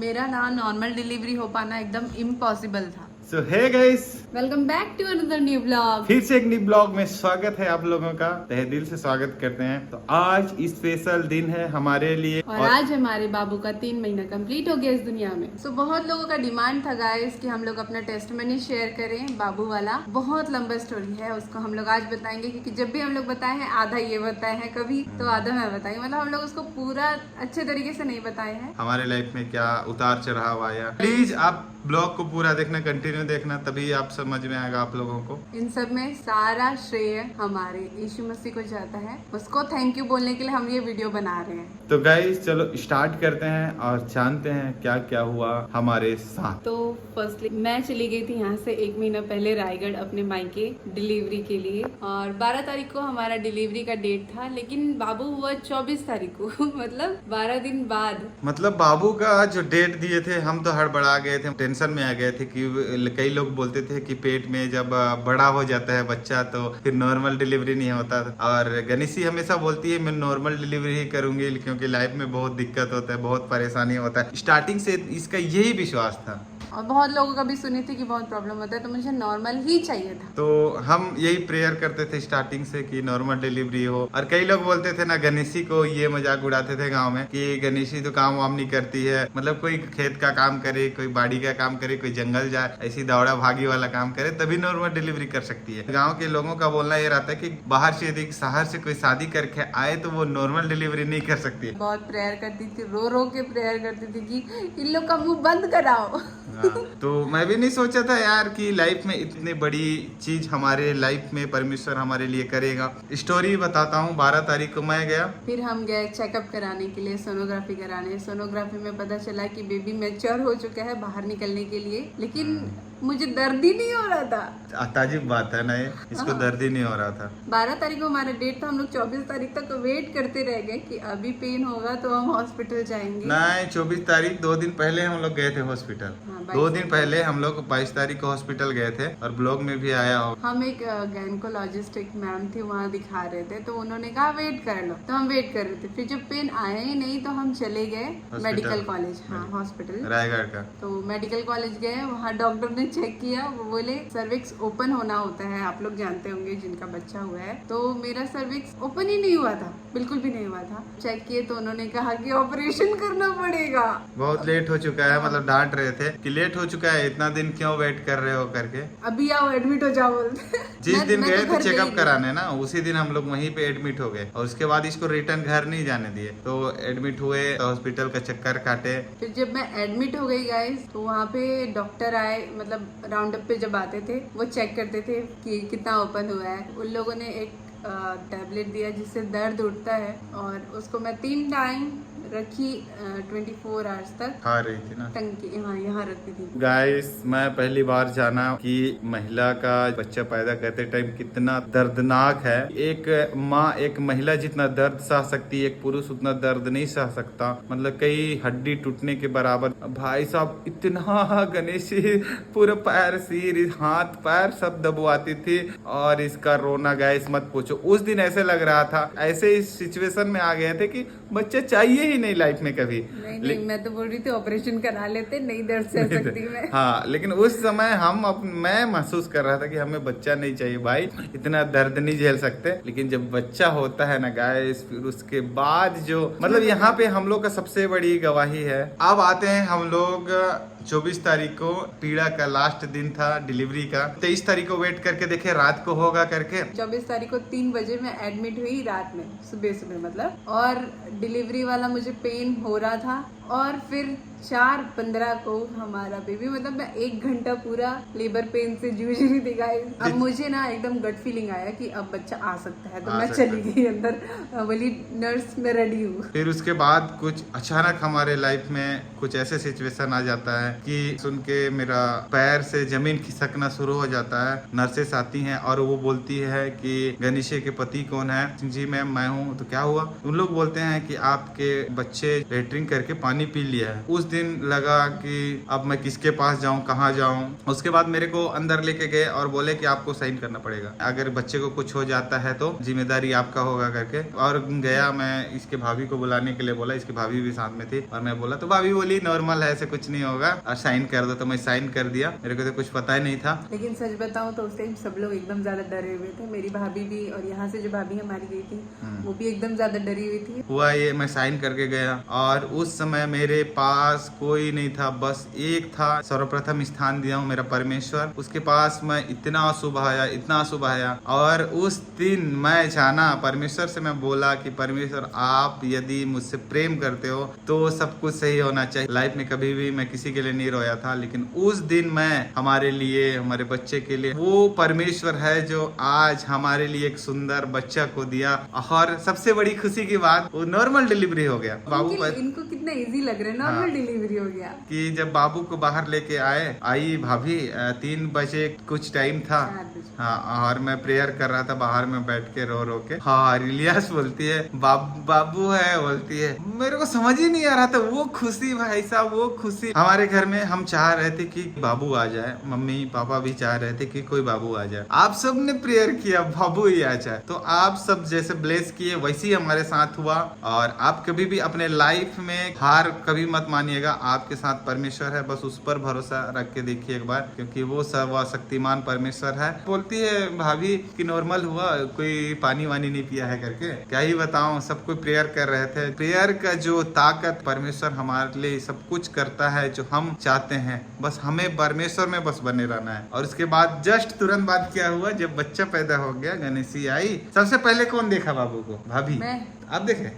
मेरा ना normal delivery हो पाना एकदम इम्पॉसिबल था। So hey guys, welcome back to another new blog. फिर से एक न्यू ब्लॉग में स्वागत है आप लोगों का। तहे दिल से स्वागत करते हैं। तो आज स्पेशल दिन है हमारे लिए और आज हमारे बाबू का 3 महीना कंप्लीट हो गया इस दुनिया में। सो बहुत लोगों का डिमांड था गाइस कि हम लोग अपना टेस्टमनी शेयर करें बाबू वाला। बहुत लंबा स्टोरी है, उसको हम लोग आज बताएंगे क्योंकि जब भी हम लोग बताए हैं आधा ये बताए हैं कभी तो आधा मैं बताएंगे। मतलब हम लोग उसको पूरा अच्छे तरीके से नहीं बताए हैं। हमारे लाइफ में क्या उतार चढ़ाव आया। प्लीज आप ब्लॉग को पूरा देखना, कंटिन्यू देखना, तभी आप समझ में आएगा आप लोगों को। इन सब में सारा श्रेय हमारे यीशु मसीह को जाता है। उसको थैंक यू बोलने के लिए हम ये वीडियो बना रहे हैं। तो गाइस चलो स्टार्ट करते हैं और जानते हैं क्या क्या हुआ हमारे साथ। तो फर्स्टली मैं चली गई थी यहाँ से 1 महीना पहले रायगढ़ अपने मायके डिलीवरी के लिए, और 12 तारीख को हमारा डिलीवरी का डेट था, लेकिन बाबू हुआ 24 तारीख को मतलब 12 दिन बाद। मतलब बाबू का जो डेट दिए थे हम तो हड़बड़ा गए थे, टेंशन में आ गए थे कि कई लोग बोलते थे कि पेट में जब बड़ा हो जाता है बच्चा तो फिर नॉर्मल डिलीवरी नहीं होता। और गनीशी हमेशा बोलती है मैं नॉर्मल डिलीवरी ही करूंगी क्योंकि लाइफ में बहुत दिक्कत होता है, बहुत परेशानी होता है। स्टार्टिंग से इसका यही विश्वास था और बहुत लोगों का भी सुनी थी कि बहुत प्रॉब्लम होता है, तो मुझे नॉर्मल ही चाहिए था। तो हम यही प्रेयर करते थे स्टार्टिंग से कि नॉर्मल डिलीवरी हो। और कई लोग बोलते थे ना, गणेशी को ये मजाक उड़ाते थे गांव में कि गणेशी तो काम वाम नहीं करती है, मतलब कोई खेत का काम करे, कोई बाड़ी का काम करे, कोई जंगल जाए, ऐसी दौड़ा भागी वाला काम करे तभी नॉर्मल डिलीवरी कर सकती है। गाँव के लोगों का बोलना ये रहता है कि बाहर से यदि शहर से कोई शादी करके आए तो वो नॉर्मल डिलीवरी नहीं कर सकती है। बहुत प्रेयर करती थी, रो रो के प्रेयर करती थी कि इन लोग का मुंह बंद कराओ। तो मैं भी नहीं सोचा था यार कि लाइफ में इतनी बड़ी चीज हमारे लाइफ में परमेश्वर हमारे लिए करेगा। स्टोरी बताता हूँ। 12 तारीख को मैं गया, फिर हम गए चेकअप कराने के लिए, सोनोग्राफी कराने। सोनोग्राफी में पता चला कि बेबी मैच्योर हो चुका है बाहर निकलने के लिए, लेकिन मुझे दर्द ही नहीं हो रहा था। ताजुब बात है ना ये, इसको दर्द ही नहीं हो रहा था। 12 तारीख को हमारा डेट था, हम लोग 24 तारीख तक वेट करते रह गए कि अभी पेन होगा तो हम हॉस्पिटल जाएंगे। नहीं, 24 तारीख 2 दिन पहले हम लोग गए थे हॉस्पिटल। हाँ, 2 दिन पहले हम लोग 22 तारीख को हॉस्पिटल गए थे और ब्लॉग में भी आया हो। हम एक गायनेकोलॉजिस्ट एक मैम थी, वहाँ दिखा रहे थे, तो उन्होंने कहा वेट कर लो, तो हम वेट कर रहे थे। फिर जब पेन आया ही नहीं तो हम चले गए मेडिकल कॉलेज, हाँ हॉस्पिटल रायगढ़ का। तो मेडिकल कॉलेज गए, वहाँ डॉक्टर ने चेक किया, वो बोले सर्विक्स ओपन होना होता है, आप लोग जानते होंगे जिनका बच्चा हुआ है। तो मेरा सर्विक्स ओपन ही नहीं हुआ था, बिल्कुल भी नहीं हुआ था। चेक किए तो उन्होंने कहा कि ऑपरेशन करना पड़ेगा। बहुत लेट हो चुका है, मतलब डांट रहे थे कि लेट हो चुका है, इतना दिन क्यों वेट कर रहे हो करके। अभी आओ एडमिट हो जाओ बोलते। जिस दिन मैं गए तो थे घर चेकअप गई कराने ना, उसी दिन हम लोग वहीं पे एडमिट हो गए और उसके बाद इसको रिटर्न घर नहीं जाने दिए। तो एडमिट हुए तो हॉस्पिटल का चक्कर काटे। फिर जब मैं एडमिट हो गई गाइस, तो वहाँ पे डॉक्टर आए, मतलब राउंड अप पे जब आते थे वो चेक करते थे कि कितना ओपन हुआ है। उन लोगों ने एक टैबलेट दिया जिससे दर्द उठता है, और उसको मैं 3 टाइम रखी 24 आवर्स तक। खा रही थी ना टंकी यहाँ रखती थी। गाइस, मैं पहली बार जाना कि महिला का बच्चा पैदा करते टाइम कितना दर्दनाक है। एक माँ, एक महिला जितना दर्द सह सकती है, एक पुरुष उतना दर्द नहीं सह सकता। मतलब कई हड्डी टूटने के बराबर। भाई साहब इतना गणेश पूरा पैर, सिर, हाथ पैर सब दबवाती थी और इसका रोना गाइस मत पूछो। उस दिन ऐसे लग रहा था, ऐसे इस सिचुएशन में आ गए थे कि बच्चा चाहिए ही नहीं लाइफ में कभी। नहीं, मैं तो बोल रही थी ऑपरेशन करा लेते, नहीं दर्द सह सकती मैं। हाँ, लेकिन उस समय मैं महसूस कर रहा था कि हमें बच्चा नहीं चाहिए भाई, इतना दर्द नहीं झेल सकते। लेकिन जब बच्चा होता है ना गाइस, फिर उसके बाद जो मतलब यहाँ पे हम लोग का सबसे बड़ी गवाही है। अब आते हैं हम लोग 24 तारीख को, पीड़ा का लास्ट दिन था डिलीवरी का। 23 तारीख को वेट करके देखे रात को होगा करके। 24 तारीख को 3 बजे मैं एडमिट हुई रात में, सुबह मतलब, और डिलीवरी वाला मुझे पेन हो रहा था। और फिर 4:15 को हमारा बेबी, मतलब मैं 1 घंटा पूरा लेबर पेन से जूझ रही थी गाइस। अब मुझे ना एकदम गट फीलिंग आया कि अब बच्चा आ सकता है, तो मैं चली गई अंदर, बोली नर्स मैं रेडी हूँ। फिर उसके बाद कुछ अचानक हमारे लाइफ में कुछ ऐसे सिचुएशन आ जाता है कि सुन के मेरा पैर से जमीन खिसकना शुरू हो जाता है। नर्सेस आती हैं और वो बोलती है कि गणेशी के पति कौन है? जी मैम मैं हूँ। तो क्या हुआ? उन लोग बोलते हैं कि आपके बच्चे लेटरिन करके पानी पानी पी लिया है, उस दिन लगा कि अब मैं किसके पास जाऊं, कहाँ जाऊं। उसके बाद मेरे को अंदर लेके गए और बोले कि आपको साइन करना पड़ेगा, अगर बच्चे को कुछ हो जाता है तो जिम्मेदारी आपका होगा करके। और गया मैं, इसके भाभी को बुलाने के लिए बोला, इसकी भाभी भी साथ में थी और मैं बोला तो भाभी बोली नॉर्मल है, ऐसे कुछ नहीं होगा और साइन कर दो। तो मैं साइन कर दिया, मेरे को तो कुछ पता ही नहीं था। लेकिन सच बताऊं तो उस टाइम सब लोग एकदम ज्यादा डरे हुए थे, मेरी भाभी भी, और यहाँ से जो भाभी हमारी गई थी वो भी एकदम ज्यादा डरी हुई थी। हुआ ये, मैं साइन करके गया और उस समय मेरे पास कोई नहीं था, बस एक था, सर्वप्रथम स्थान दिया हूँ मेरा परमेश्वर, उसके पास मैं इतना शुभ आया, इतना शुभ आया। और उस दिन मैं जाना परमेश्वर से, मैं बोला कि परमेश्वर आप यदि मुझसे प्रेम करते हो तो सब कुछ सही होना चाहिए। लाइफ में कभी भी मैं किसी के लिए नहीं रोया था, लेकिन उस दिन मैं हमारे लिए, हमारे बच्चे के लिए, वो परमेश्वर है जो आज हमारे लिए एक सुंदर बच्चा को दिया। और सबसे बड़ी खुशी की बात, वो नॉर्मल डिलीवरी हो गया। बाबू पर इनको कितना इजी लग रहा है, नॉर्मल डिलीवरी हो गया। कि जब बाबू को बाहर लेके आई भाभी, 3 बजे कुछ टाइम था, हाँ, और मैं प्रेयर कर रहा था बाहर में बैठ के रो के। हाँ, रिलियास बोलती है बाबू है, बोलती है। मेरे को समझ ही नहीं आ रहा था वो खुशी, भाई साहब वो खुशी। हमारे घर में हम चाह रहे थे कि बाबू आ जाए, मम्मी पापा भी चाह रहे थे कि कोई बाबू आ जाए। आप सब ने प्रेयर किया बाबू ही आ जाए, तो आप सब जैसे ब्लेस किए वैसे ही हमारे साथ हुआ। और आप कभी भी अपने लाइफ में हार कभी मत मानिएगा, आपके साथ परमेश्वर है, बस उस पर भरोसा रख के देखिए एक बार, क्योंकि वो सर्वशक्तिमान परमेश्वर है। बोलती है भाभी कि नॉर्मल हुआ, कोई पानी वानी नहीं पिया है करके। क्या ही बताऊं, सब कोई प्रेयर कर रहे थे। प्रेयर का जो ताकत, परमेश्वर हमारे लिए सब कुछ करता है जो हम चाहते हैं, बस हमें परमेश्वर में बस बने रहना है। और उसके बाद जस्ट तुरंत बाद क्या हुआ, जब बच्चा पैदा हो गया, गणेशी आई, सबसे पहले कौन देखा बाबू को? भाभी। आप देखे?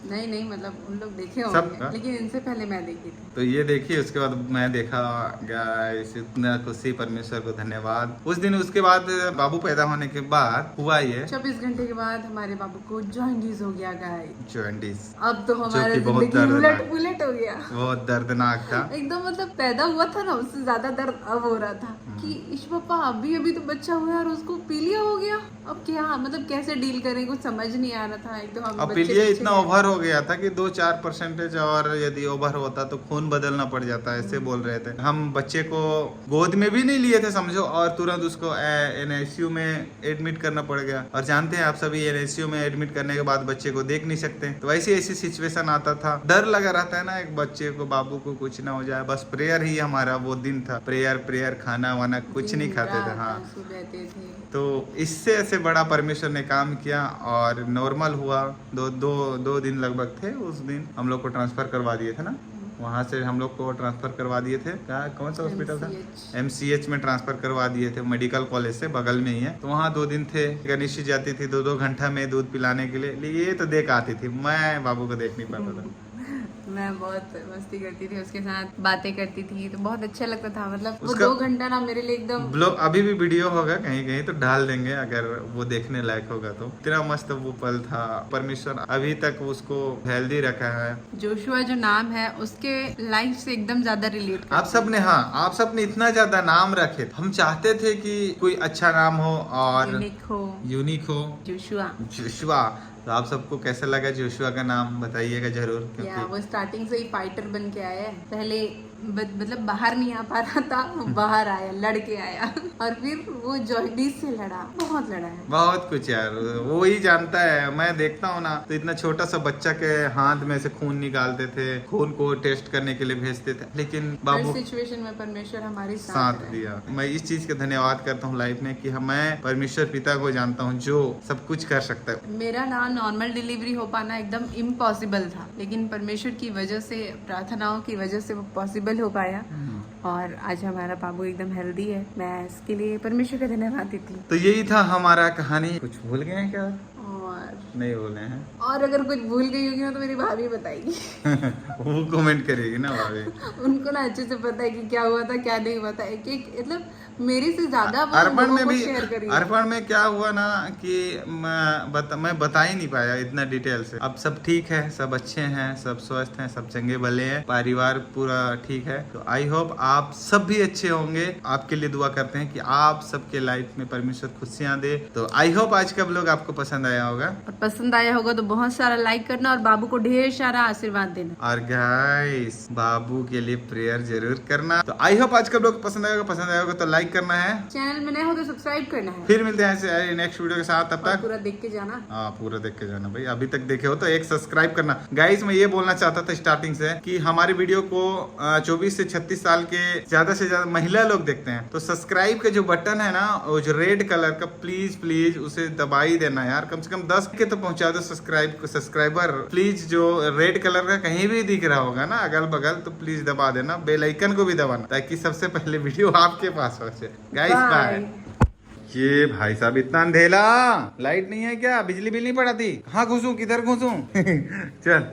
नहीं मतलब उन लोग देखे होंगे, लेकिन इनसे पहले मैं देखी थी। तो ये देखिए, उसके बाद मैं देखा। गाइस, इतना खुशी, परमेश्वर को धन्यवाद। उस दिन, उसके बाद बाबू पैदा होने के बाद हुआ ये 24 घंटे के बाद हमारे बाबू को जॉन्डिस हो गया गाइस। जॉन्डिस, अब तो हमारा जिंदगी उलट पुलट हो गया। बहुत दर्दनाक था एकदम, मतलब पैदा हुआ था ना, उससे ज्यादा दर्द अब हो रहा था कि इश पापा अभी तो बच्चा हुआ और उसको पीलिया हो गया। अब क्या, मतलब कैसे डील करें, कुछ समझ नहीं आ रहा था। एकदम हम पीलिया इतना ओवर हो गया था कि 2-4% और यदि ओवर होता तो खून बदलना पड़ जाता, ऐसे बोल रहे थे। हम बच्चे को गोद में भी नहीं लिए थे समझो, और तुरंत उसको NICU में एडमिट करना पड़ गया। और जानते हैं आप सभी, NICU में एडमिट करने के बाद बच्चे को देख नहीं सकते, तो ऐसी सिचुएशन आता था। डर लगा रहता है ना एक बच्चे को, बाबू को कुछ ना हो जाए। बस प्रेयर ही हमारा वो दिन था, प्रेयर, खाना वाना कुछ नहीं खाते थे। हाँ, तो इससे ऐसे बड़ा परमेश्वर ने काम किया और नॉर्मल हुआ। दो दिन लगभग थे। उस दिन हम लोग को ट्रांसफर करवा दिए थे ना, वहाँ से हम लोग को ट्रांसफर करवा दिए थे। क्या, कौन सा हॉस्पिटल था? MCH में ट्रांसफर करवा दिए थे, मेडिकल कॉलेज से बगल में ही है। तो वहाँ 2 दिन थे। गणेशी जाती थी 2-2 घंटा में दूध पिलाने के लिए, ये तो देख आती थी, मैं बाबू को देख नहीं पाता था। मैं बहुत मस्ती करती थी उसके साथ, बातें करती थी, तो बहुत अच्छा लगता था। मतलब वो 2 घंटा ना मेरे लिए एकदम। ब्लॉग अभी भी वीडियो होगा कहीं तो डाल देंगे, अगर वो देखने लायक होगा तो। इतना मस्त वो पल था। परमेश्वर अभी तक उसको हेल्दी रखा है। जोशुआ जो नाम है, उसके लाइफ से एकदम ज्यादा रिलेट आप सब ने, हाँ, आप सब ने इतना ज्यादा नाम रखे। हम चाहते थे कि कोई अच्छा नाम हो और यूनिक हो। जोशुआ। तो आप सबको कैसा लगा जोशुआ का नाम, बताइएगा जरूर। वो स्टार्टिंग से ही फाइटर बन के आया है। पहले मतलब बाहर नहीं आ पा रहा था, बाहर आया, लड़के आया, और फिर वो जॉन्डिस से लड़ा, बहुत लड़ा है। बहुत कुछ यार, वो ही जानता है। मैं देखता हूँ ना, तो इतना छोटा सा बच्चा के हाथ में से खून निकालते थे, खून को टेस्ट करने के लिए भेजते थे, लेकिन बाबू सिचुएशन में परमेश्वर हमारे साथ दिया। मैं इस चीज का धन्यवाद करता हूँ लाइफ में कि मैं परमेश्वर पिता को जानता हूँ जो सब कुछ कर सकता है। मेरा ना नॉर्मल डिलीवरी हो पाना एकदम इम्पॉसिबल था, लेकिन परमेश्वर की वजह से, प्रार्थनाओं की वजह से वो पॉसिबल हो पाया। और आज हमारा बाबू एकदम हेल्दी है। मैं इसके लिए परमेश्वर का धन्यवाद देती हूँ। तो यही था हमारा कहानी। कुछ भूल गए हैं क्या? और नहीं भूले हैं। और अगर कुछ भूल गई होगी तो मेरी भाभी बताएगी। वो कमेंट करेगी ना भाभी। उनको ना अच्छे से पता है कि क्या हुआ था, क्या नहीं हुआ था। एक मतलब मेरे से ज्यादा अर्पण में भी, अर्पण में क्या हुआ ना कि मैं बता ही नहीं पाया इतना डिटेल से। अब सब ठीक है, सब अच्छे हैं, सब स्वस्थ हैं, सब चंगे भले हैं, परिवार पूरा ठीक है। तो आई होप आप सब भी अच्छे होंगे। आपके लिए दुआ करते हैं कि आप सबके लाइफ में परमेश्वर खुशियां दे। तो आई होप आज का व्लॉग आपको पसंद आया होगा। और पसंद आया होगा तो बहुत सारा लाइक करना और बाबू को ढेर सारा आशीर्वाद देना। और गाइस बाबू के लिए प्रेयर जरूर करना। तो आई होप आज का ब्लॉग पसंद आएगा तो लाइक करना है, चैनल में नए हो तो सब्सक्राइब करना है। फिर मिलते हैं नेक्स्ट वीडियो के साथ, तब और तक पूरा देख के जाना। हाँ पूरा देख के जाना भाई, अभी तक देखे हो तो एक सब्सक्राइब करना। गाइस मैं ये बोलना चाहता था स्टार्टिंग से कि हमारे वीडियो को 24 से 36 साल के ज्यादा से ज्यादा महिला लोग देखते हैं, तो सब्सक्राइब का जो बटन है ना, वो जो रेड कलर का, प्लीज उसे दबा ही देना यार। कम से कम 10 के तो पहुंचा दो सब्सक्राइबर प्लीज। जो रेड कलर का कहीं भी दिख रहा होगा ना अगल बगल, तो प्लीज दबा देना, बेल आइकन को भी दबाना, ताकि सबसे पहले वीडियो आपके पास पहुंचे। Guys bye. ये भाई साहब इतना अंधेला, लाइट नहीं है क्या, बिजली बिल नहीं पड़ा थी, कहाँ घुसूं किधर घुसूं चल।